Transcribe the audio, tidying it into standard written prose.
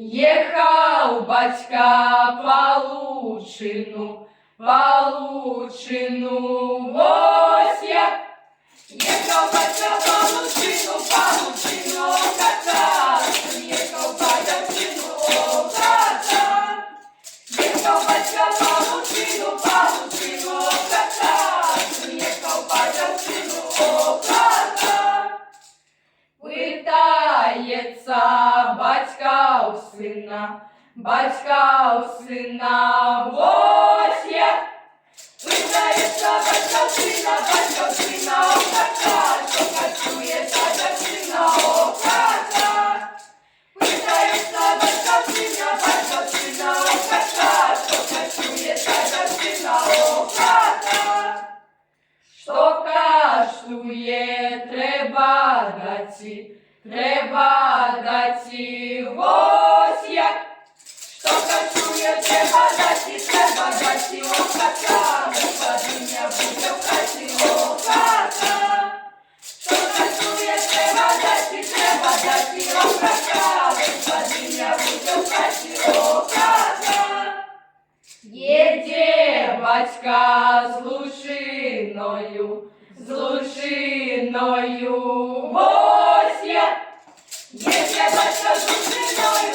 Ехал батька Получину, ось я. Ехал батька Получину, кота. Ехал батькину, кота. Ехал батька Получину, кота. Ехал батькину, кота. Питається батька у сина, ось я. Питається батька у сина, о кота, що качує батькина, о кота. Питається батька у сина, о кота, що качує батькина, о кота. Що каштує, треба дати, ось як. Що каштує, треба дати, о кота. Господиня буде в хаті, о кота. Що каштує, треба дати, о кота. Господиня буде в хаті, о кота. Їде батька з лушиною, ось я. Їде батька з лушиною,